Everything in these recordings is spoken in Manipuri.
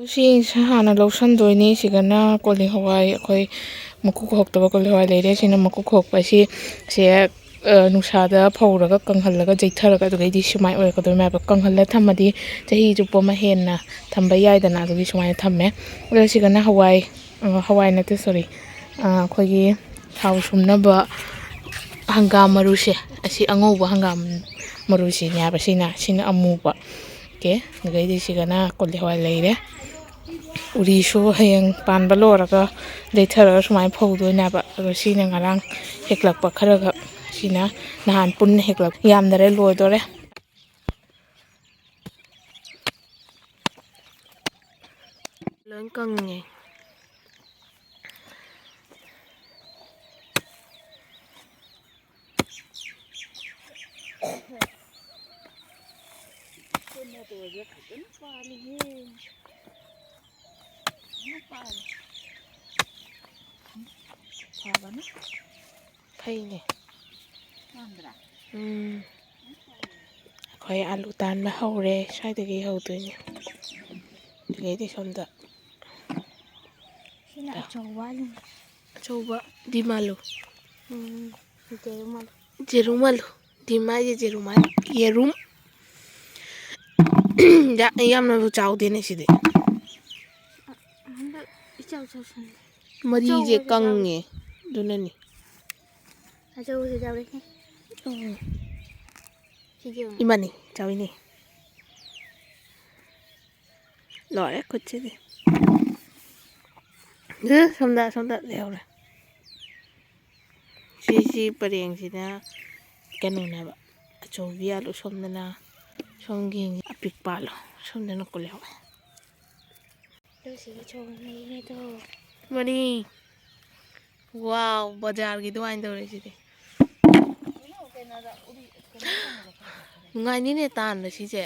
ꯁꯤ ꯍꯥꯟꯅ ꯂꯧꯁꯟꯗꯣꯏꯅꯤ ꯁꯤꯒꯅ ꯀꯣꯂꯤ ꯍꯋꯥꯏ ꯑꯩꯈꯣꯏ ꯃꯀꯨ ꯈꯣꯛꯇꯕ ꯀꯣꯂꯤ ꯍꯋꯥꯏ ꯂꯩꯔꯦ ꯁꯤꯅ ꯃꯀꯨ ꯈꯣꯛꯄ ꯁꯦ ꯅꯨꯡꯁꯥꯗ ꯐꯧꯔꯒ ꯀꯪꯍꯜꯂꯒ ꯖꯩꯊꯔꯒ ꯑꯗꯨꯒꯩꯗꯤ ꯁꯨꯃꯥꯏꯅ ꯑꯣꯏꯔꯛꯀꯗꯣꯏꯅꯦꯕ ꯀꯪꯍꯜꯂ ꯊꯝꯃꯗꯤ ꯆꯍꯤ ꯆꯨꯞꯄ ꯑꯃ ꯍꯦꯟꯅ ꯊꯝꯕ ꯌꯥꯏꯗꯅ ꯑꯗꯨꯒꯤ ꯁꯨꯃꯥꯏꯅ ꯊꯝꯃꯦ ꯑꯗꯨꯒ ꯁꯤꯒꯅ ꯍꯋꯥꯏ ꯅꯠꯇꯦ ꯁꯣꯔꯤ ꯑꯩꯈꯣꯏꯒꯤ ꯊꯥꯎ ꯁꯨꯝꯅꯕ ꯍꯪꯒꯥꯝ ꯃꯔꯨꯁꯦ ꯑꯁꯤ ꯑꯉꯧꯕ ꯍꯪꯒꯥꯝ ꯃꯔꯨꯁꯤꯅꯦꯕ ꯁꯤꯅ ꯑꯃꯨꯕ ꯑꯣꯀꯦ ꯑꯗꯨꯗꯩꯗꯤ ꯁꯤꯒꯅ ꯀꯣꯂꯤ ꯍꯋꯥꯏ ꯂꯩꯔꯦ ꯎꯔꯤꯁꯨ ꯍꯌꯦꯡ ꯄꯥꯟꯕ ꯂꯣꯏꯔꯒ ꯌꯩꯊꯔꯒ ꯁꯨꯃꯥꯏꯅ ꯐꯧꯗꯣꯏꯅꯦꯕ ꯑꯗꯣ ꯁꯤꯅ ꯉꯔꯥꯡ ꯍꯦꯛꯂꯛꯄ ꯈꯔꯈꯛ ꯁꯤꯅ ꯅꯍꯥꯟ ꯄꯨꯟꯅ ꯍꯦꯛꯂꯛꯄ ꯌꯥꯝꯅꯔꯦ ꯂꯣꯏꯗꯣꯔꯦ ꯂꯣꯏ ꯀꯪꯉꯦ ꯐꯩꯅꯦ ꯑꯩꯈꯣꯏ ꯑꯂꯨ ꯇꯥꯟꯕ ꯍꯧꯔꯦ ꯁ꯭ꯋꯥꯏꯗꯒꯤ ꯍꯧꯗꯣꯏꯅꯦ ꯑꯗꯨꯗꯩꯗꯤ ꯁꯣꯝꯗ ꯑꯆꯧꯕ ꯗꯤꯃꯥꯂꯨ ꯖꯦꯔꯨꯝ ꯑꯂꯨ ꯗꯤꯝ ꯍꯥꯏꯁꯦ ꯌꯦꯔꯨꯝ ꯌꯥꯝꯅꯁꯨ ꯆꯥꯎꯗꯦꯅꯦ ꯁꯤꯗꯤ ꯃꯔꯤꯁꯦ ꯀꯪꯉꯦ ꯑꯗꯨꯅꯅꯤ ꯏꯃꯥꯅꯤ ꯆꯥꯎꯏꯅꯦ ꯂꯣꯏꯔꯦ ꯈꯨꯠꯁꯤꯗꯤ ꯁꯣꯝꯗ ꯂꯩꯍꯧꯔꯦ ꯁꯤ ꯄꯔꯦꯡꯁꯤꯅ ꯀꯩꯅꯣꯅꯦꯕ ꯑꯆꯧꯕꯤ ꯑꯂꯨ ꯁꯣꯝꯗꯅ ꯁꯣꯝꯒꯤ ꯑꯄꯤꯛꯄ ꯑꯂꯨ ꯁꯣꯝꯗꯅ ꯀꯣꯂꯤ ꯍꯋꯥꯏ ꯃꯅꯤ ꯋꯥꯎ ꯕꯖꯥꯔꯒꯤ ꯑꯗꯨꯃꯥꯏꯅ ꯇꯧꯔꯦ ꯁꯤꯗꯤ ꯅꯨꯡꯉꯥꯏꯅꯤꯅꯦ ꯇꯥꯟꯕ ꯁꯤꯁꯦ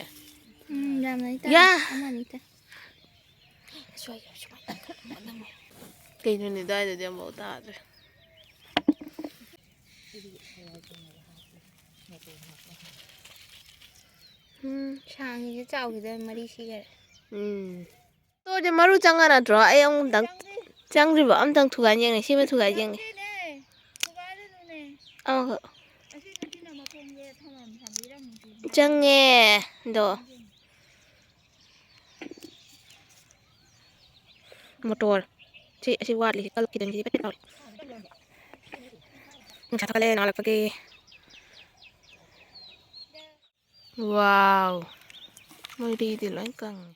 ꯀꯩꯅꯣꯅꯦ ꯑꯗꯨꯋꯥꯏꯗꯗꯤ ꯑꯃꯐꯥꯎ ꯇꯥꯗ꯭ꯔꯦ ꯁꯥꯡꯉꯤꯁꯦ ꯆꯥꯎꯈꯤꯗ ꯃꯔꯤ ꯁꯤꯒꯔꯦ ꯇꯣꯔꯁꯦ ꯃꯔꯨ ꯆꯪꯉ ꯅꯠꯇ꯭ꯔꯣ ꯑꯩ ꯑꯃꯨꯛꯇꯪ ꯆꯪꯗ꯭ꯔꯤꯕ ꯑꯝꯇꯪ ꯊꯨꯒꯥꯏ ꯌꯦꯡꯉꯦ ꯁꯤꯃ ꯊꯨꯒꯥꯏ ꯌꯦꯡꯉꯦ ꯑꯃꯈꯛ ꯆꯪꯉꯦ ꯑꯗꯣ ꯃꯣꯇꯣꯔ ꯑꯁꯤ ꯋꯥꯠꯂꯤ ꯀꯜꯂꯛꯈꯤꯗꯣꯏꯅꯤ ꯅꯨꯡꯁꯥ ꯊꯥꯒꯠꯂꯛꯑꯦ ꯅꯣꯡꯉꯥꯜꯂꯛꯄꯒꯤ ꯋꯥꯎ ꯃꯔꯤꯗꯤ ꯂꯣꯏ ꯀꯪꯉꯦ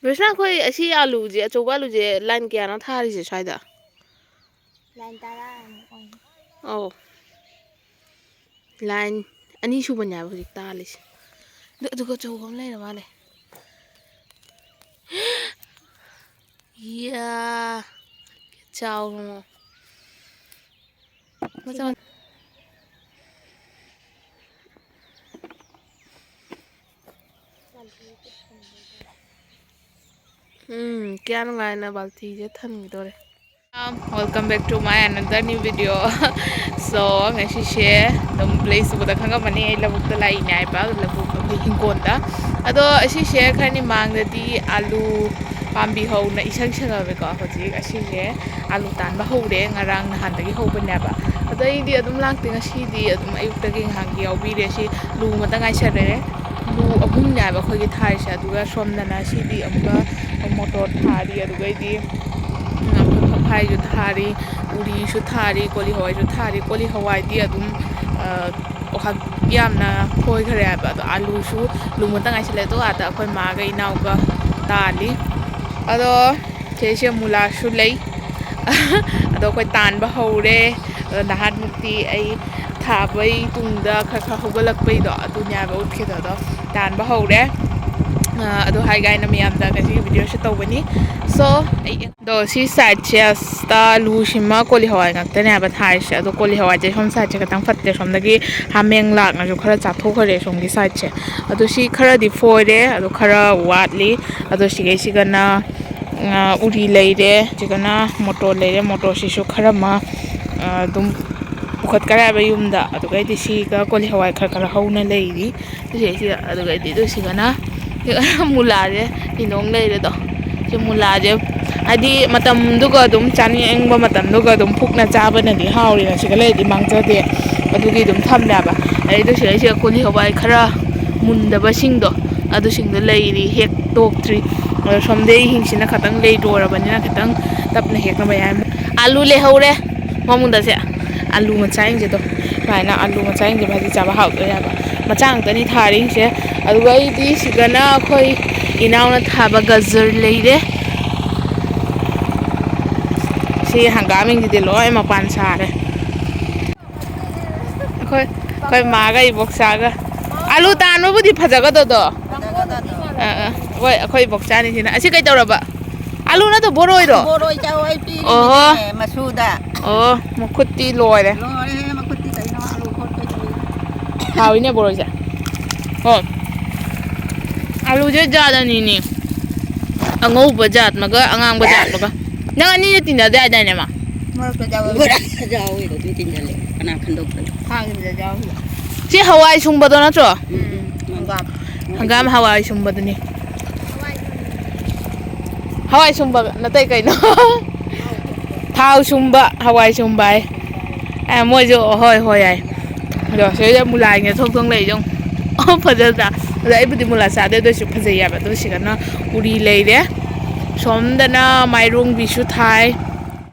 ꯕ꯭ꯔꯦꯁꯅꯥ ꯑꯩꯈꯣꯏ ꯑꯁꯤ ꯑꯥꯂꯨꯁꯦ ꯑꯆꯧꯕ ꯑꯥꯂꯨꯁꯦ ꯂꯥꯏꯟ ꯀꯌꯥꯅꯣ ꯊꯥꯔꯤꯁꯦ ꯁ꯭ꯋꯥꯏꯗ ꯂꯥꯏꯟ ꯇꯔꯥꯃꯨꯛ ꯑꯣꯏ ꯑꯧ ꯂꯥꯏꯟ ꯑꯅꯤ ꯁꯨꯕꯅꯦꯕ ꯍꯧꯖꯤꯛ ꯇꯥꯜꯂꯤꯁꯦ ꯑꯗꯨꯒ ꯑꯆꯧꯕ ꯑꯃ ꯂꯩꯔ ꯃꯥꯜꯂꯦ ꯏꯌꯥ ꯆꯥꯎꯅ ꯀꯌꯥ ꯅꯨꯡꯉꯥꯏꯅ ꯕꯥꯜꯇꯤꯁꯦ ꯊꯟꯈꯤꯗꯣꯔꯦ welcome back to my another new video so ꯉꯁꯤꯁꯦ ꯑꯗꯨꯝ ꯄ꯭ꯂꯦꯁ ꯎꯕꯗ ꯈꯪꯉꯝꯃꯅꯤ ꯑꯩ ꯂꯧꯕꯨꯛꯇ ꯂꯥꯛꯏꯅꯦ ꯍꯥꯏꯕ ꯂꯧꯕꯨꯛ ꯑꯩꯈꯣꯏ ꯍꯤꯡꯒꯣꯜꯗ ꯑꯗꯣ ꯑꯁꯤꯁꯦ ꯈꯔꯅꯤ ꯃꯥꯡꯗꯗꯤ ꯑꯥꯂꯨ ꯄꯥꯝꯕꯤ ꯍꯧꯅ ꯏꯁꯪ ꯁꯪꯉꯝꯃꯦꯀꯣ ꯍꯧꯖꯤꯛ ꯑꯁꯤꯁꯦ ꯑꯥꯂꯨ ꯇꯥꯟꯕ ꯍꯧꯔꯦ ꯉꯔꯥꯡ ꯅꯍꯥꯟꯗꯒꯤ ꯍꯧꯕꯅꯦꯕ ꯑꯗꯣ ꯑꯩꯗꯤ ꯑꯗꯨꯝ ꯂꯥꯛꯇꯦ ꯉꯁꯤꯗꯤ ꯑꯗꯨꯝ ꯑꯌꯨꯛꯇꯒꯤ ꯉꯥꯏꯍꯥꯛ ꯌꯥꯎꯕꯤꯔꯦ ꯁꯤ ꯂꯨ ꯑꯃꯇ ꯉꯥꯏꯁꯜꯂꯦ ꯂꯨ ꯑꯍꯨꯝꯅꯦꯕ ꯑꯩꯈꯣꯏꯒꯤ ꯊꯥꯔꯤꯁꯦ ꯑꯗꯨꯒ ꯁꯣꯝꯗꯅ ꯁꯤꯗꯤ ꯑꯃꯨꯛꯀ ꯃꯣꯇꯣꯔ ꯊꯥꯔꯤ ꯑꯗꯨꯒꯩꯗꯤ ꯐꯛꯐꯥꯏꯁꯨ ꯊꯥꯔꯤ ꯎꯔꯤꯁꯨ ꯊꯥꯔꯤ ꯀꯣꯂꯤ ꯍꯋꯥꯏꯁꯨ ꯊꯥꯔꯤ ꯀꯣꯂꯤ ꯍꯋꯥꯏꯗꯤ ꯑꯗꯨꯝ ꯌꯥꯝꯅ ꯐꯣꯏꯈ꯭ꯔꯦ ꯍꯥꯏꯕ ꯑꯗꯣ ꯑꯥꯂꯨꯁꯨ ꯂꯨ ꯑꯃꯇ ꯉꯥꯏꯁꯜꯂꯦ ꯑꯗꯨꯒ ꯑꯥꯗ ꯑꯩꯈꯣꯏ ꯃꯥꯒ ꯏꯅꯥꯎꯒ ꯇꯥꯜꯂꯤ ꯑꯗꯣ ꯁꯤꯁꯦ ꯃꯨꯂꯥꯁꯨ ꯂꯩ ꯑꯗꯣ ꯑꯩꯈꯣꯏ ꯇꯥꯟꯕ ꯍꯧꯔꯦ ꯑꯗꯣ ꯅꯍꯥꯟꯃꯨꯛꯇꯤ ꯑꯩ ꯊꯥꯕꯩ ꯇꯨꯡꯗ ꯈꯔ ꯍꯧꯒꯠꯂꯛꯄꯩꯗꯣ ꯑꯗꯨꯅꯦꯕ ꯎꯠꯈꯤꯗꯣ ꯑꯗꯣ ꯇꯥꯟꯕ ꯍꯧꯔꯦ ꯑꯗꯣ ꯍꯥꯏꯒꯥꯏꯅ ꯃꯌꯥꯝꯗ ꯉꯁꯤꯒꯤ ꯚꯤꯗꯤꯑꯣꯁꯦ ꯇꯧꯕꯅꯤ ꯁꯣ ꯑꯗꯣ ꯁꯤ ꯁꯥꯏꯠꯁꯦ ꯑꯁꯇ ꯂꯨꯁꯤꯃ ꯀꯣꯂꯤ ꯍꯋꯥꯏ ꯉꯥꯛꯇꯅꯦꯕ ꯊꯥꯔꯤꯁꯦ ꯑꯗꯣ ꯀꯣꯂꯤ ꯍꯋꯥꯏꯁꯦ ꯁꯣꯝ ꯁꯥꯏꯠꯁꯦ ꯈꯤꯇꯪ ꯐꯠꯇꯦ ꯁꯣꯝꯗꯒꯤ ꯍꯥꯃꯦꯡ ꯂꯥꯛꯅꯁꯨ ꯈꯔ ꯆꯥꯊꯣꯛꯈ꯭ꯔꯦ ꯁꯣꯝꯒꯤ ꯁꯥꯏꯠꯁꯦ ꯑꯗꯣ ꯁꯤ ꯈꯔꯗꯤ ꯐꯣꯏꯔꯦ ꯑꯗꯣ ꯈꯔ ꯋꯥꯠꯂꯤ ꯑꯗꯣ ꯁꯤꯒꯩꯁꯤꯒꯅ ꯎꯔꯤ ꯂꯩꯔꯦ ꯁꯤꯒꯅ ꯃꯣꯇꯣꯔ ꯂꯩꯔꯦ ꯃꯣꯇꯣꯔꯁꯤꯁꯨ ꯈꯔ ꯑꯃ ꯑꯗꯨꯝ ꯄꯨꯈꯠꯈ꯭ꯔꯦ ꯍꯥꯏꯕ ꯌꯨꯝꯗ ꯑꯗꯨꯒꯩꯗꯤ ꯁꯤꯒ ꯀꯣꯂꯤ ꯍꯋꯥꯏ ꯈꯔ ꯍꯧꯅ ꯂꯩꯔꯤ ꯁꯤꯗ ꯑꯗꯨꯒꯩꯗꯤ ꯑꯗꯨ ꯁꯤꯒꯅ ꯃꯨꯂꯥꯁꯦ ꯏꯅꯣꯡ ꯂꯩꯔꯦꯗꯣ ꯁꯤ ꯃꯨꯂꯥꯁꯦ ꯍꯥꯏꯗꯤ ꯃꯇꯝꯗꯨꯒ ꯑꯗꯨꯝ ꯆꯥꯅꯤꯡꯕ ꯃꯇꯝꯗꯨꯒ ꯑꯗꯨꯝ ꯄꯨꯛꯅ ꯆꯥꯕꯅꯗꯤ ꯍꯥꯎꯔꯤꯅ ꯁꯤꯒ ꯂꯩꯔꯗꯤ ꯃꯥꯡꯖꯗꯦ ꯑꯗꯨꯒꯤ ꯑꯗꯨꯝ ꯊꯝꯃꯦꯕ ꯑꯗꯩꯗ ꯁꯤꯗꯩꯁꯤꯗ ꯀꯣꯂꯤ ꯍꯋꯥꯏ ꯈꯔ ꯃꯨꯟꯗꯕꯁꯤꯡꯗꯣ ꯑꯗꯨꯁꯤꯡꯗꯣ ꯂꯩꯔꯤ ꯍꯦꯛ ꯇꯣꯛꯇ꯭ꯔꯤ ꯑꯗꯣ ꯁꯣꯝꯗꯩ ꯍꯤꯡꯁꯤꯅ ꯈꯤꯇꯪ ꯂꯩꯔꯣꯔꯕꯅꯤꯅ ꯈꯤꯇꯪ ꯇꯞꯅ ꯍꯦꯛꯅꯕ ꯌꯥꯏ ꯑꯂꯨ ꯂꯩꯍꯧꯔꯦ ꯃꯃꯨꯡꯗꯁꯦ ꯑꯂꯨ ꯃꯆꯥꯁꯤꯡꯁꯦꯗꯣ ꯁꯨꯃꯥꯏꯅ ꯑꯂꯨ ꯃꯆꯥꯁꯤꯡꯁꯦ ꯚꯥꯖꯤ ꯆꯥꯕ ꯍꯥꯎꯗꯣꯏꯅꯦꯕ ꯃꯆꯥ ꯉꯥꯛꯇꯅꯤ ꯊꯥꯔꯤꯁꯦ ꯑꯗꯨꯒ ꯑꯩꯗꯤ ꯁꯤꯗꯅ ꯑꯩꯈꯣꯏ ꯏꯅꯥꯎꯅ ꯊꯥꯕ ꯒꯖꯔ ꯂꯩꯔꯦ ꯁꯤ ꯍꯪꯒꯥꯝꯁꯤꯡꯁꯤꯗꯤ ꯂꯣꯏ ꯃꯄꯥꯟ ꯁꯥꯔꯦ ꯑꯩꯈꯣꯏ ꯃꯥꯒ ꯏꯕꯣꯛꯆꯥꯒ ꯑꯂꯨ ꯇꯥꯟꯕꯕꯨꯗꯤ ꯐꯖꯒꯗꯣꯗꯣ ꯍꯣꯏ ꯑꯩꯈꯣꯏ ꯏꯕꯣꯛꯆꯥꯅꯤꯁꯤꯅ ꯑꯁꯤ ꯀꯩꯗꯧꯔꯕ ꯑꯂꯨ ꯅꯠꯇ꯭ꯔꯣ ꯕꯣꯔꯣꯏꯔꯣ ꯕꯣꯔꯣꯏ ꯆꯥꯎ ꯑꯩ ꯑꯣꯍꯣ ꯄꯤꯔꯤꯅꯤꯅꯦ ꯃꯁꯨꯗ ꯑꯣ ꯃꯈꯨꯠꯇꯤ ꯂꯣꯏꯔꯦ ꯂꯣꯏꯔꯦ ꯃꯈꯨꯠꯇꯤ ꯀꯩꯅꯣ ꯑꯂꯨ ꯈꯣꯠꯄꯩ ꯇꯧꯏ ꯍꯥꯎꯏꯅꯦ ꯕꯣꯔꯣꯏꯁꯦ ꯍꯣꯏ ꯑꯂꯨꯁꯦ ꯖꯥꯠ ꯑꯅꯤꯅꯤ ꯑꯉꯧꯕ ꯖꯥꯠ ꯑꯃꯒ ꯑꯉꯥꯡꯕ ꯖꯥꯠ ꯑꯃꯒ ꯅꯪ ꯑꯅꯤꯅ ꯇꯤꯟꯅꯗꯦ ꯍꯥꯏꯗꯥꯏꯅꯦ ꯃꯥ ꯃꯔꯛꯇ ꯌꯥꯎꯋꯦ ꯑꯗꯨ ꯇꯤꯟꯖꯜꯂꯦ ꯀꯅꯥ ꯈꯟꯗꯣꯛꯇꯅ ꯍꯥꯡꯉꯤꯗ ꯌꯥꯎꯔꯤꯕ ꯁꯤ ꯍꯋꯥꯏ ꯁꯨꯡꯕꯗꯣ ꯅꯠꯇ꯭ꯔꯣ ꯍꯪꯒꯥꯝ ꯍꯪꯒꯥꯝ ꯍꯋꯥꯏ ꯁꯨꯡꯕꯗꯨꯅꯤ ꯍꯋꯥꯏ ꯁꯨꯝꯕ ꯅꯠꯇꯦ ꯀꯩꯅꯣ ꯊꯥꯎ ꯁꯨꯝꯕ ꯍꯋꯥꯏ ꯁꯨꯝꯕ ꯍꯥꯏ ꯃꯣꯏꯁꯨ ꯍꯣꯏ ꯍꯣꯏ ꯌꯥꯏ ꯑꯗꯣ ꯁꯤꯗ ꯃꯨꯂꯥꯏꯅ ꯊꯣꯛ ꯊꯣꯛ ꯂꯩ ꯐꯖꯗ꯭ꯔꯥ ꯑꯗꯣ ꯑꯩꯕꯨꯗꯤ ꯃꯨꯂꯥ ꯆꯥꯗꯦ ꯑꯗꯨꯁꯨ ꯐꯖꯩꯌꯦꯕ ꯑꯗꯣ ꯁꯤꯗꯅ ꯎꯔꯤ ꯂꯩꯔꯦ ꯁꯣꯝꯗꯅ ꯃꯥꯏꯔꯣꯡꯕꯤꯁꯨ ꯊꯥꯏ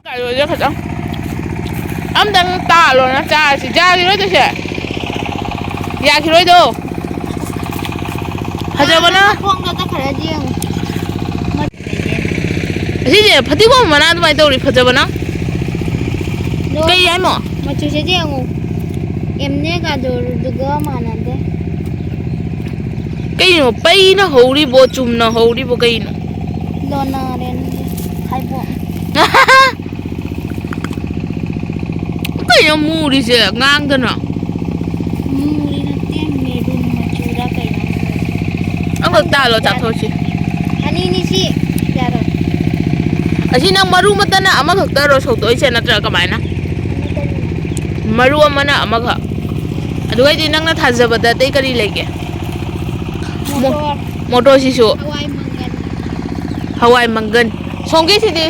ꯀꯩꯅꯣꯁꯦ ꯈꯤꯇꯪ ꯑꯝꯇꯪ ꯇꯥꯜꯂꯣꯅ ꯆꯥꯔꯁꯤ ꯌꯥꯈꯤꯔꯣꯏꯗꯣꯏꯁꯦ ꯌꯥꯈꯤꯔꯣꯏꯗꯣ ꯐꯖꯕꯅ ꯃꯈꯣꯡꯗ ꯈꯔꯗꯤ ꯌꯦꯡꯉꯨ ꯑꯁꯤꯁꯦ ꯐꯗꯤꯒꯣꯝ ꯃꯅꯥ ꯑꯗꯨꯃꯥꯏꯅ ꯇꯧꯔꯤ ꯐꯖꯕꯅ ꯀꯩ ꯍꯥꯏꯃꯣ ꯃꯆꯨꯁꯦ ꯌꯦꯡꯉꯨ ꯑꯦꯝꯅꯦ ꯒꯥꯖꯔꯗꯨꯒ ꯃꯥꯟꯅꯗꯦ ꯀꯩꯅꯣ ꯄꯩꯅ ꯍꯧꯔꯤꯕꯣ ꯆꯨꯝꯅ ꯍꯧꯔꯤꯕꯣ ꯀꯩꯅꯣ ꯂꯣꯟꯅꯔꯦꯟ ꯍꯥꯏꯕꯣ ꯀꯩꯅꯣ ꯃꯨꯔꯤꯁꯦ ꯉꯥꯡꯗꯅ ꯃꯨꯔꯤ ꯅꯠꯇꯦ ꯃꯦꯔꯨꯟ ꯃꯆꯨꯔ ꯀꯩꯅꯣ ꯑꯃꯈꯛ ꯇꯥꯜꯂꯣ ꯆꯥꯊꯣꯛꯁꯤ ꯑꯅꯤꯅꯤ ꯁꯤ ꯌꯥꯔꯣꯏ ꯑꯁꯤ ꯅꯪ ꯃꯔꯨ ꯃꯇꯅ ꯑꯃꯈꯛꯇꯔꯣ ꯁꯧꯗꯣꯛꯏꯁꯦ ꯅꯠꯇ꯭ꯔꯒ ꯀꯃꯥꯏꯅ ꯃꯔꯨ ꯑꯃꯅ ꯑꯃꯈꯛ ꯑꯗꯨꯒꯩꯗꯤ ꯅꯪꯅ ꯊꯥꯖꯕꯗ ꯑꯇꯩ ꯀꯔꯤ ꯂꯩꯒꯦ ꯃꯣꯇꯣꯔ ꯃꯣꯇꯣꯔꯁꯤꯁꯨ ꯍꯋꯥꯏ ꯃꯪꯒꯟ ꯍꯋꯥꯏ ꯃꯪꯒꯟ ꯁꯣꯝꯒꯤꯁꯤꯗꯤ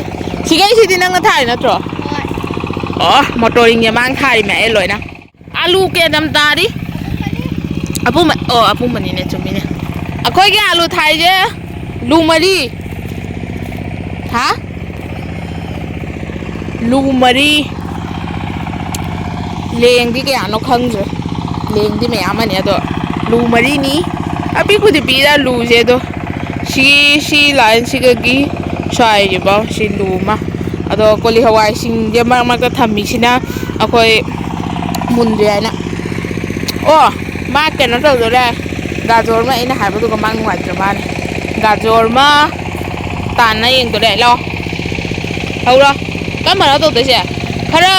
ꯁꯤꯒꯩꯁꯤꯗꯤ ꯅꯪꯅ ꯊꯥꯔꯤ ꯅꯠꯇ꯭ꯔꯣ ꯍꯣꯏ ꯑꯣ ꯃꯣꯇꯣꯔꯤꯡ ꯃꯥꯡ ꯊꯥꯔꯤ ꯃꯌꯥꯝ ꯂꯣꯏꯅ ꯑꯂꯨ ꯀꯦꯗꯝ ꯇꯥꯔꯤ ꯑꯄꯨꯝꯕ ꯑꯣ ꯑꯄꯨꯝꯕꯅꯤꯅꯦ ꯆꯨꯝꯃꯤꯅꯦ ꯑꯩꯈꯣꯏꯒꯤ ꯑꯂꯨ ꯊꯥꯏꯁꯦ ꯂꯨ ꯃꯔꯤ ꯍꯥ ꯂꯨ ꯃꯔꯤ ꯂꯦꯡꯗꯤ ꯀꯌꯥꯅꯣ ꯈꯪꯗ꯭ꯔꯦ ꯂꯦꯡꯗꯤ ꯃꯌꯥꯝ ꯑꯃꯅꯤ ꯑꯗꯣ ꯂꯨ ꯃꯔꯤꯅꯤ ꯑꯄꯤꯛꯄꯨꯗꯤ ꯄꯤꯔ ꯂꯨꯁꯦ ꯑꯗꯣ ꯁꯤ ꯂꯥꯏꯟꯁꯤꯒꯒꯤ ꯁ꯭ꯋꯥꯏꯁꯤꯐꯥꯎ ꯁꯤ ꯂꯨ ꯑꯃ ꯑꯗꯣ ꯀꯣꯂꯤ ꯍꯋꯥꯏꯁꯤꯡꯁꯦ ꯃꯔꯛ ꯃꯔꯛꯇ ꯊꯝꯃꯤꯁꯤꯅ ꯑꯩꯈꯣꯏ ꯃꯨꯟꯗ꯭ꯔꯤ ꯍꯥꯏꯅ ꯑꯣ ꯃꯥ ꯀꯩꯅꯣ ꯇꯧꯗꯣꯔꯦ ꯒꯥꯖꯣꯔ ꯑꯃ ꯑꯩꯅ ꯍꯥꯏꯕꯗꯨꯒ ꯃꯥ ꯅꯨꯡꯉꯥꯏꯇ꯭ꯔ ꯃꯥꯅꯦ ꯒꯥꯖꯣꯔ ꯑꯃ ꯇꯥꯟꯅ ꯌꯦꯡꯗꯣꯔꯦ ꯂꯥꯛꯑꯣ ꯍꯧꯔꯣ ꯀꯔꯝꯕꯅꯣ ꯇꯧꯗꯣꯏꯁꯦ ꯈꯔ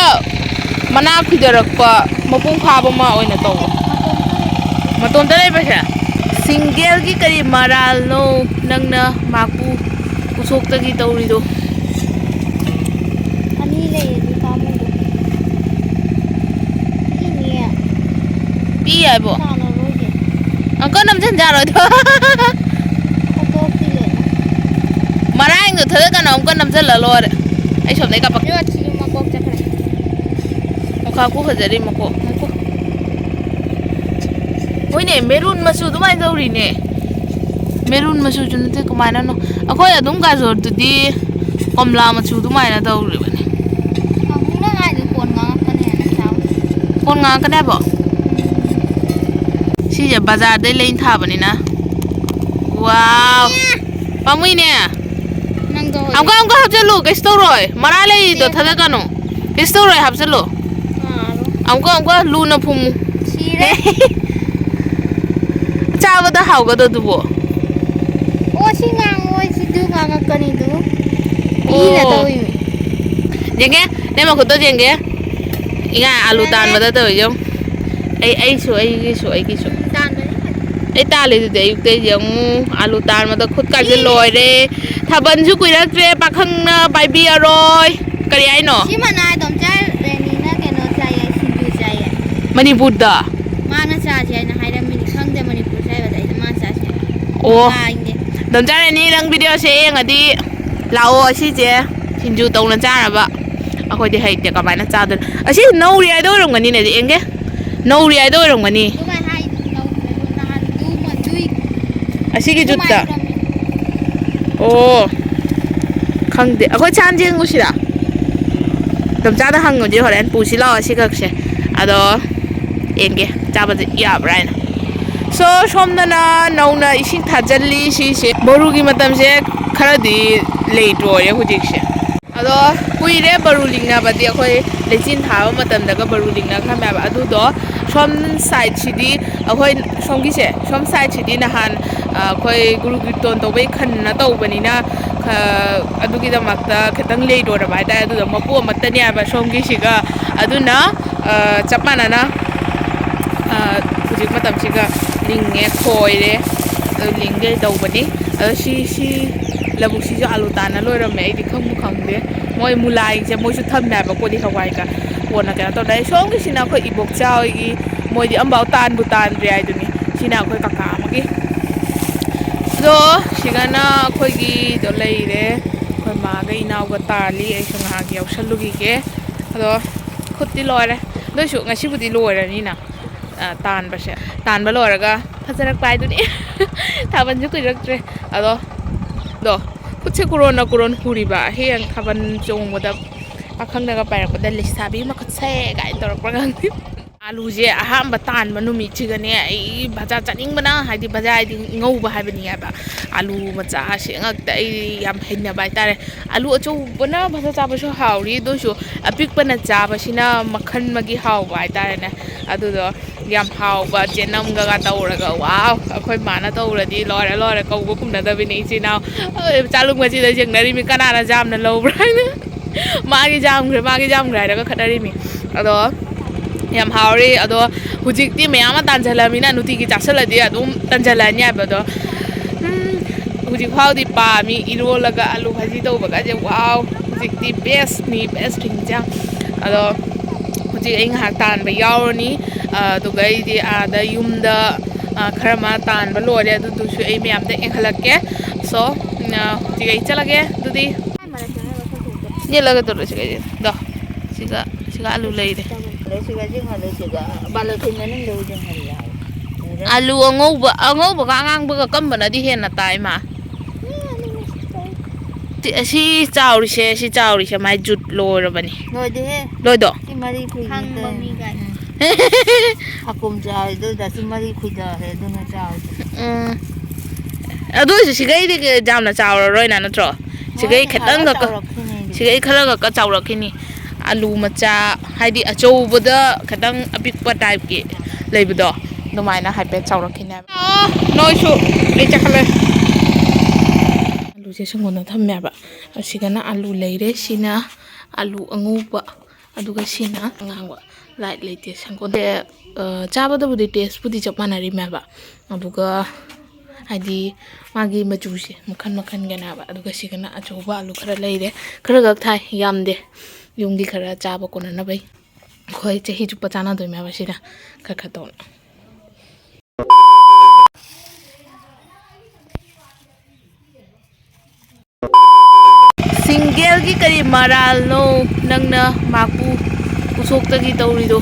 ꯃꯅꯥ ꯈꯨꯏꯊꯔꯛꯄ ꯃꯄꯨꯡ ꯐꯥꯕ ꯑꯃ ꯑꯣꯏꯅ ꯇꯧꯕ ꯃꯇꯣꯝꯇ ꯂꯩꯕꯁꯦ ꯁꯤꯡꯒꯦꯜꯒꯤ ꯀꯔꯤ ꯃꯔꯥꯜꯅꯣ ꯅꯪꯅ ꯃꯥꯄꯨ ꯎꯁꯣꯛꯇꯒꯤ ꯇꯧꯔꯤꯗꯣ ꯑꯅꯤ ꯂꯩꯔꯗꯤ ꯄꯥꯝꯃꯨꯗ꯭ꯔꯣ ꯄꯤꯅꯤꯌꯦ ꯄꯤ ꯍꯥꯏꯕꯣ ꯇꯥꯟꯅꯔꯣꯏꯒꯦ ꯑꯪꯀ ꯅꯝꯁꯤꯟꯖꯔꯣꯏꯗꯣ ꯈꯣꯠꯇꯣꯛꯇꯤ ꯂꯣꯏꯅ ꯃꯔꯥꯡꯗꯣ ꯊꯗꯠꯀꯅ ꯑꯃꯨꯛꯀ ꯅꯝꯁꯤꯜꯂ ꯂꯣꯏꯔꯦ ꯑꯩ ꯁꯣꯝꯗꯩ ꯀꯥꯞꯄꯛꯀꯦ ꯌꯣꯠꯁꯤꯁꯨ ꯃꯀꯣꯛ ꯆꯠꯈ꯭ꯔꯦ ꯃꯈꯥ ꯀꯨ ꯐꯖꯔꯤ ꯃꯀꯣꯛ ꯍꯣꯏꯅꯦ ꯃꯦꯔꯨꯟ ꯃꯆꯨ ꯑꯗꯨꯃꯥꯏꯅ ꯇꯧꯔꯤꯅꯦ ꯃꯦꯔꯨꯟ ꯃꯆꯨꯁꯨ ꯅꯠꯇꯦ ꯀꯃꯥꯏꯅꯅꯣ ꯑꯩꯈꯣꯏ ꯑꯗꯨꯝ ꯒꯥꯖꯣꯔꯗꯨꯗꯤ ꯀꯣꯝꯂꯥ ꯃꯆꯨ ꯑꯗꯨꯃꯥꯏꯅ ꯇꯧꯔꯤꯕꯅꯤ ꯀꯥꯡꯍꯧꯅ ꯍꯥꯏꯗꯨ ꯀꯣꯟ ꯉꯥꯡꯉꯛꯀꯅꯤ ꯍꯥꯏꯅ ꯆꯥꯎ ꯀꯣꯟ ꯉꯥꯡꯉꯛꯀꯅꯦ ꯍꯥꯏꯕꯣ ꯁꯤꯁꯦ ꯕꯖꯥꯔꯗꯩ ꯂꯩꯅ ꯊꯥꯕꯅꯤꯅ ꯋꯥꯎ ꯄꯥꯝꯃꯨꯏꯅꯦ ꯅꯪꯗꯣ ꯍꯧꯖꯤꯛ ꯑꯃꯨꯛꯀ ꯍꯥꯞꯆꯤꯜꯂꯨ ꯀꯩꯁꯨ ꯇꯧꯔꯣꯏ ꯃꯔꯥ ꯂꯩꯔꯤꯗꯣ ꯊꯗꯠꯀꯅꯨ ꯀꯩꯁꯨ ꯇꯧꯔꯣꯏ ꯍꯥꯞꯆꯤꯜꯂꯨ ꯑꯃꯨꯛꯀ ꯂꯨꯅ ꯐꯨꯝꯃꯨ ꯁꯤꯔꯦ ꯆꯥꯕꯗ ꯍꯥꯎꯒꯗꯣ ꯑꯗꯨꯕꯨ ꯑꯣ ꯁꯤ ꯉꯥꯡꯉꯣꯏ ꯁꯤꯗꯨ ꯉꯥꯡꯉꯛꯀꯅꯤꯗꯨ ꯄꯤꯅ ꯑꯣ ꯇꯧꯏꯃꯤ ꯌꯦꯡꯒꯦ ꯅꯪ ꯃꯈꯨꯠꯇꯣ ꯌꯦꯡꯒꯦ ꯏꯉꯥ ꯑꯂꯨ ꯌꯥꯔꯦ ꯇꯥꯟꯕꯗ ꯇꯧꯔꯤꯁꯦ ꯌꯦꯡꯉꯨ ꯑꯩꯒꯤꯁꯨ ꯇꯥꯟꯕꯅꯤ ꯑꯩ ꯇꯥꯜꯂꯤꯗꯨꯗꯤ ꯑꯌꯨꯛꯇꯩ ꯌꯦꯡꯉꯨ ꯑꯂꯨ ꯇꯥꯟꯕꯗ ꯈꯨꯠꯀꯥꯁꯦ ꯂꯣꯏꯔꯦ ꯊꯥꯕꯜꯁꯨ ꯀꯨꯏꯔꯛꯇ꯭ꯔꯦ ꯄꯥꯈꯪꯅ ꯄꯥꯏꯕꯤꯔꯔꯣꯏ ꯀꯔꯤ ꯍꯥꯏꯅꯣ ꯁꯤ ꯃꯅꯥꯗꯣꯝ ꯔꯦꯅꯤꯅ ꯀꯩꯅꯣ ꯆꯥꯏꯌꯦ ꯁꯤꯡꯖꯨ ꯆꯥꯏꯌꯦ ꯃꯅꯤꯄꯨꯔꯗ ꯃꯥꯅ ꯆꯥꯁꯦ ꯍꯥꯏꯅ ꯍꯥꯏꯔꯝꯃꯤꯅꯤ ꯈꯪꯗꯦ ꯃꯅꯤꯄꯨꯔ ꯆꯥꯏꯕꯗ ꯑꯩꯅ ꯃꯥꯅ ꯆꯥꯁꯦ ꯑꯣ ꯃꯉꯥꯏꯅꯦ ꯗꯣꯝꯆꯥ ꯔꯦꯅꯤ ꯅꯪ ꯚꯤꯗꯤꯑꯣꯁꯦ ꯌꯦꯡꯉꯗꯤ ꯂꯥꯛꯑꯣ ꯑꯁꯤꯁꯦ ꯁꯤꯡꯖꯨ ꯇꯧꯅ ꯆꯥꯔꯕ ꯑꯩꯈꯣꯏꯗꯤ ꯍꯩꯇꯦ ꯀꯃꯥꯏꯅ ꯆꯥꯗꯣꯏꯅꯣ ꯑꯁꯤ ꯅꯧꯔꯤ ꯍꯥꯏꯗꯣ ꯑꯣꯏꯔꯝꯒꯅꯤꯅꯦ ꯑꯦꯡꯒꯦ ꯅꯧꯔꯤ ꯍꯥꯏꯗꯣ ꯑꯣꯏꯔꯝꯒꯅꯤ ꯑꯗꯨꯃꯥꯏꯅ ꯍꯥꯏ ꯅꯍꯥꯟ ꯑꯗꯨꯏ ꯑꯁꯤꯒꯤ ꯖꯨꯠꯇ ꯑꯗꯨꯃꯥꯏꯅ ꯑꯣ ꯈꯪꯗꯦ ꯑꯩꯈꯣꯏ ꯆꯥꯟ ꯌꯦꯡꯉꯨꯁꯤꯔ ꯆꯥꯗ ꯍꯪꯉꯨꯗꯤ ꯍꯣꯔꯦꯟ ꯄꯨꯁꯤ ꯂꯥꯛꯑꯣ ꯁꯤ ꯈꯛꯁꯦ ꯑꯗꯣ ꯌꯦꯡꯒꯦ ꯆꯥꯕꯗ ꯌꯥꯕ꯭ꯔꯥ ꯍꯥꯏꯅ ꯁꯣ ꯁꯣꯝꯗꯅ ꯅꯧꯅ ꯏꯁꯤꯡ ꯊꯥꯖꯤꯜꯂꯤ ꯁꯤꯁꯦ ꯕꯣꯔꯨꯒꯤ ꯃꯇꯝꯁꯦ ꯈꯔꯗꯤ ꯂꯩꯇ꯭ꯔꯣꯌꯦ ꯍꯧꯖꯤꯛꯁꯦ ꯑꯗꯣ ꯀꯨꯏꯔꯦ ꯕꯔꯨ ꯂꯤꯡꯅꯕꯗꯤ ꯑꯩꯈꯣꯏ ꯂꯩꯆꯤꯟ ꯊꯥꯕ ꯃꯇꯝꯗꯒ ꯕꯔꯨ ꯂꯤꯡꯅꯈ꯭ꯔꯃꯦꯕ ꯑꯗꯨꯗꯣ ꯁꯣꯝ ꯁꯥꯏꯠꯁꯤꯗꯤ ꯑꯩꯈꯣꯏ ꯁꯣꯝꯒꯤꯁꯦ ꯁꯣꯝ ꯁꯥꯏꯠꯁꯤꯗꯤ ꯅꯍꯥꯟ ꯑꯩꯈꯣꯏ ꯒꯨꯔꯨ ꯀꯤꯔꯇꯣꯟ ꯇꯧꯕꯩ ꯈꯟꯅ ꯇꯧꯕꯅꯤ나 ꯑꯗꯨꯒꯤꯗꯃꯛꯇ ꯈꯤꯇꯪ ꯂꯩꯔꯣꯏꯔꯕ ꯍꯥꯏꯇꯥꯔꯦ ꯑꯗꯨꯗ ꯃꯄꯨ ꯑꯃꯠꯇꯅꯦ ꯍꯥꯏꯕ ꯁꯣꯝꯒꯤꯁꯤꯒ ꯑꯗꯨꯅ ꯆꯞ ꯃꯥꯟꯅꯅ ꯍꯧꯖꯤꯛ ꯃꯇꯝꯁꯤꯒ ꯂꯤꯡꯉꯦ ꯈꯣꯏꯔꯦ ꯑꯗꯨ ꯂꯤꯡꯒꯩ ꯇꯧꯕꯅꯤ ꯑꯗꯣ ꯁꯤ ꯂꯧꯕꯨꯛꯁꯤꯁꯨ ꯑꯥꯂꯨ ꯇꯥꯟꯅ ꯂꯣꯏꯔꯝꯃꯦ ꯑꯩꯗꯤ ꯈꯪꯕꯨ ꯈꯪꯗꯦ ꯃꯣꯏ ꯃꯨꯂꯥꯏꯁꯦ ꯃꯣꯏꯁꯨ ꯊꯝꯃꯦ ꯍꯥꯏꯕ ꯀꯣꯂꯤ ꯍꯋꯥꯏꯒ ꯀꯣꯟꯅ ꯀꯩꯅꯣ ꯇꯧꯗꯦ ꯁꯣꯝꯒꯤꯁꯤꯅ ꯑꯩꯈꯣꯏ ꯏꯕꯣꯛꯆꯥ ꯍꯣꯏꯒꯤ ꯃꯣꯏꯗꯤ ꯑꯝꯐꯥꯎ ꯇꯥꯟꯕꯨ ꯇꯥꯟꯗ꯭ꯔꯤ ꯍꯥꯏꯗꯨꯅꯤ ꯁꯤꯅ ꯑꯩꯈꯣꯏ ꯀꯀꯥ ꯑꯃꯒꯤ ꯑꯗꯣ ꯁꯤꯒꯅ ꯑꯩꯈꯣꯏꯒꯤꯗꯣ ꯂꯩꯔꯦ ꯑꯩꯈꯣꯏ ꯃꯥꯒ ꯏꯅꯥꯎꯒ ꯇꯥꯜꯂꯤ ꯑꯩꯁꯨ ꯉꯥꯏꯍꯥꯛ ꯌꯥꯎꯁꯜꯂꯨꯈꯤꯒꯦ ꯑꯗꯣ ꯈꯨꯠꯇꯤ ꯂꯣꯏꯔꯦ ꯑꯗꯨꯏꯁꯨ ꯉꯁꯤꯕꯨꯗꯤ ꯂꯣꯏꯔꯅꯤꯅ ꯇꯥꯟꯕꯁꯦ ꯇꯥꯟꯕ ꯂꯣꯏꯔꯒ ꯐꯖꯔꯛꯄ ꯍꯥꯏꯗꯨꯅꯤ ꯊꯥꯕꯜꯁꯨ ꯀꯨꯏꯔꯛꯇ꯭ꯔꯦ ꯑꯗꯣ ꯈꯨꯠꯁꯦ ꯀꯨꯔꯣꯟ ꯍꯨꯔꯤꯕ ꯍꯌꯦꯡ ꯊꯥꯕꯜ ꯆꯣꯡꯕꯗ ꯄꯥꯈꯪꯅꯒ ꯄꯥꯏꯔꯛꯄꯗ ꯂꯩꯁꯥꯕꯤ ꯃꯈꯨꯠꯁꯦ ꯀꯥꯏꯅ ꯇꯧꯔꯛꯄ꯭ꯔꯥ ꯈꯪꯗꯦ ꯑꯥꯂꯨꯁꯦ ꯑꯍꯥꯟꯕ ꯇꯥꯟꯕ ꯅꯨꯃꯤꯠꯁꯤꯒꯅꯦ ꯑꯩ ꯕꯖꯥꯔ ꯆꯠꯅꯤꯡꯕꯅ ꯍꯥꯏꯗꯤ ꯕꯖꯥꯔ ꯍꯥꯏꯗꯤ ꯉꯧꯕ ꯍꯥꯏꯕꯅꯤ ꯍꯥꯏꯕ ꯑꯥꯂꯨ ꯃꯆꯥꯁꯦ ꯉꯛꯇ ꯑꯩ ꯌꯥꯝ ꯍꯩꯅꯕ ꯍꯥꯏꯇꯥꯔꯦ ꯑꯥꯂꯨ ꯑꯆꯧꯕꯅ ꯕꯖꯥꯔ ꯆꯥꯕꯁꯨ ꯍꯥꯎꯔꯤ ꯑꯗꯨꯏꯁꯨ ꯑꯄꯤꯛꯄꯅ ꯆꯥꯕꯁꯤꯅ ꯃꯈꯜ ꯑꯃꯒꯤ ꯍꯥꯎꯕ ꯍꯥꯏꯇꯥꯔꯦꯅꯦ ꯑꯗꯨꯗꯣ ꯌꯥꯝ ꯍꯥꯎꯕ ꯆꯦꯅꯝꯒꯒ ꯇꯧꯔꯒ ꯋꯥꯎ ꯑꯩꯈꯣꯏ ꯃꯥꯅ ꯇꯧꯔꯗꯤ ꯂꯣꯏꯔꯦ ꯀꯧꯕ ꯀꯨꯝꯅꯗꯕꯤꯅꯤ ꯏꯆꯤꯜ ꯏꯅꯥꯎ ꯆꯥꯂꯨꯛꯕꯁꯤꯗ ꯌꯦꯡꯅꯔꯤꯃꯤ ꯀꯅꯥꯅ ꯖꯥꯝꯅ ꯂꯧꯕ꯭ꯔꯥ ꯍꯥꯏꯅ ꯃꯥꯒꯤ ꯖꯥꯝꯈ꯭ꯔꯦ ꯍꯥꯏꯔꯒ ꯈꯠꯅꯔꯤꯃꯤ ꯑꯗꯣ ꯌꯥꯝ ꯍꯥꯎꯔꯤ ꯑꯗꯣ ꯍꯧꯖꯤꯛꯇꯤ ꯃꯌꯥꯝ ꯑꯃ ꯇꯥꯟꯁꯤꯜꯂꯃꯤꯅ ꯅꯨꯡꯇꯤꯒꯤ ꯆꯥꯁꯤꯜꯂꯗꯤ ꯑꯗꯨꯝ ꯇꯟꯁꯤꯜꯂꯛꯑꯅꯤ ꯍꯥꯏꯕꯗꯣ ꯍꯧꯖꯤꯛ ꯐꯥꯎꯗꯤ ꯄꯥꯝꯃꯤ ꯏꯔꯣꯜꯂꯒ ꯑꯂꯨ ꯚꯥꯖꯤ ꯇꯧꯕꯒꯁꯦ ꯋꯥꯎ ꯍꯧꯖꯤꯛꯇꯤ ꯕꯦꯁ ꯍꯤꯡꯖꯥꯡ ꯑꯗꯣ ꯍꯧꯖꯤꯛ ꯑꯩ ꯉꯥꯏꯍꯥꯛ ꯇꯥꯟꯕ ꯌꯥꯎꯔꯅꯤ ꯑꯗꯨꯒ ꯑꯩꯗꯤ ꯑꯥꯗ ꯌꯨꯝꯗ ꯈꯔ ꯑꯃ ꯇꯥꯟꯕ ꯂꯣꯏꯔꯦ ꯑꯗꯨꯗꯨꯁꯨ ꯑꯩ ꯃꯌꯥꯝꯗ ꯌꯦꯡꯍꯜꯂꯛꯀꯦ ꯁꯣ ꯍꯧꯖꯤꯛ ꯑꯩ ꯆꯠꯂꯒꯦ ꯑꯗꯨꯗꯤ ꯌꯦꯜꯂꯒ ꯇꯧꯔꯁꯤ ꯀꯩꯗꯣ ꯁꯤꯒ ꯑꯂꯨ ꯂꯩꯔꯦ ꯑꯂꯨ ꯑꯉꯧꯕꯒ ꯑꯉꯥꯡꯕꯒ ꯀꯝꯕꯅꯗꯤ ꯍꯦꯟꯅ ꯇꯥꯏ ꯃꯥ ꯑꯁꯤ ꯆꯥꯎꯔꯤꯁꯦ ꯃꯥꯏ ꯖꯨꯠ ꯂꯣꯏꯔꯕꯅꯤ ꯂꯣꯏꯗꯣ ꯁꯤ ꯃꯔꯤ ꯈꯪꯕ ꯃꯤꯒꯥꯏ ꯍꯀꯨꯝ ꯆꯥꯎꯔꯤꯗꯨꯗ ꯁꯤ ꯃꯔꯤ ꯈꯨꯏꯗꯔꯦ ꯑꯗꯨꯅ ꯆꯥꯎꯔꯤꯗꯣ ꯑꯗꯨ ꯑꯣꯏꯔꯁꯨ ꯁꯤꯒꯩꯗꯤ ꯌꯥꯝꯅ ꯆꯥꯎꯔꯔꯣꯏꯅ ꯅꯠꯇ꯭ꯔꯣ ꯁꯤꯒꯩ ꯁꯤꯒꯩ ꯈꯔꯒ ꯆꯥꯎꯔꯛꯈꯤꯅꯤ ꯑꯂꯨ ꯃꯆꯥ ꯍꯥꯏꯗꯤ ꯑꯆꯧꯕꯗ ꯈꯤꯇꯪ ꯑꯄꯤꯛꯄ ꯇꯥꯏꯞꯀꯤ ꯂꯩꯕꯗꯣ ꯑꯗꯨꯃꯥꯏꯅ ꯍꯥꯏꯐꯦꯠ ꯆꯥꯎꯔꯛꯈꯤꯅꯦꯕ ꯅꯣꯏꯁꯨ ꯑꯩ ꯆꯠꯈꯠꯂꯦ ꯑꯂꯨꯁꯦ ꯁꯪꯒꯣꯟꯅ ꯊꯝꯃꯦꯕ ꯑꯁꯤꯒꯅ ꯑꯂꯨ ꯂꯩꯔꯦ ꯁꯤꯅ ꯑꯂꯨ ꯑꯉꯧꯕ ꯑꯗꯨꯒ ꯁꯤꯅ ꯑꯉꯥꯡꯕ ꯂꯥꯏꯠ ꯂꯩꯇꯦ ꯁꯪꯒꯣꯟꯗꯦ ꯆꯥꯕꯗꯕꯨꯗꯤ ꯇꯦꯁꯄꯨꯗꯤ ꯆꯞ ꯃꯥꯟꯅꯔꯤꯃꯦꯕ ꯑꯗꯨꯒ ꯍꯥꯏꯗꯤ ꯃꯥꯒꯤ ꯃꯆꯨꯁꯦ ꯃꯈꯟꯒꯅꯦꯕ ꯑꯗꯨꯒ ꯁꯤꯒꯅ ꯑꯆꯧꯕ ꯑꯂꯨ ꯈꯔ ꯂꯩꯔꯦ ꯈꯔ ꯊꯥꯏ ꯌꯥꯝꯗꯦ ꯌꯨꯝꯒꯤ ꯈꯔ ꯆꯥꯕ ꯀꯣꯟꯅꯅꯕꯩ ꯑꯩꯈꯣꯏ ꯆꯍꯤ ꯆꯨꯞꯄ ꯆꯥꯟꯅꯗꯣꯏꯅꯦꯕ ꯁꯤꯅ ꯈꯔ ꯇꯧꯅ ꯁꯤꯡꯒꯦꯜꯒꯤ ꯀꯔꯤ ꯃꯔꯥꯜꯅꯣ ꯅꯪꯅ ꯃꯥꯄꯨ ꯎꯁꯣꯛꯇꯒꯤ ꯇꯧꯔꯤꯗꯣ